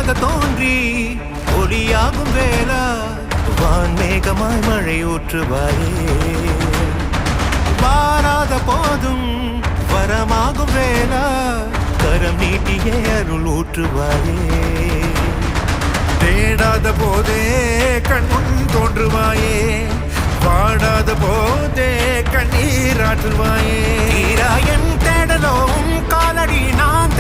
ஒளியாக தோன்றி ஒளியாகும் வேளா வான்மேகமாய் மழை ஊற்றுவாயே வாராத போதும் வரமாகும் வேளா கரம் நீட்டியே அருள் ஊற்றுவாயே தேடாத போதே கண்முன் தோன்றுவாயே பாடாத போதே கண்ணீராற்றுவாயே தீராயன் தேடலோம் காலடி நான்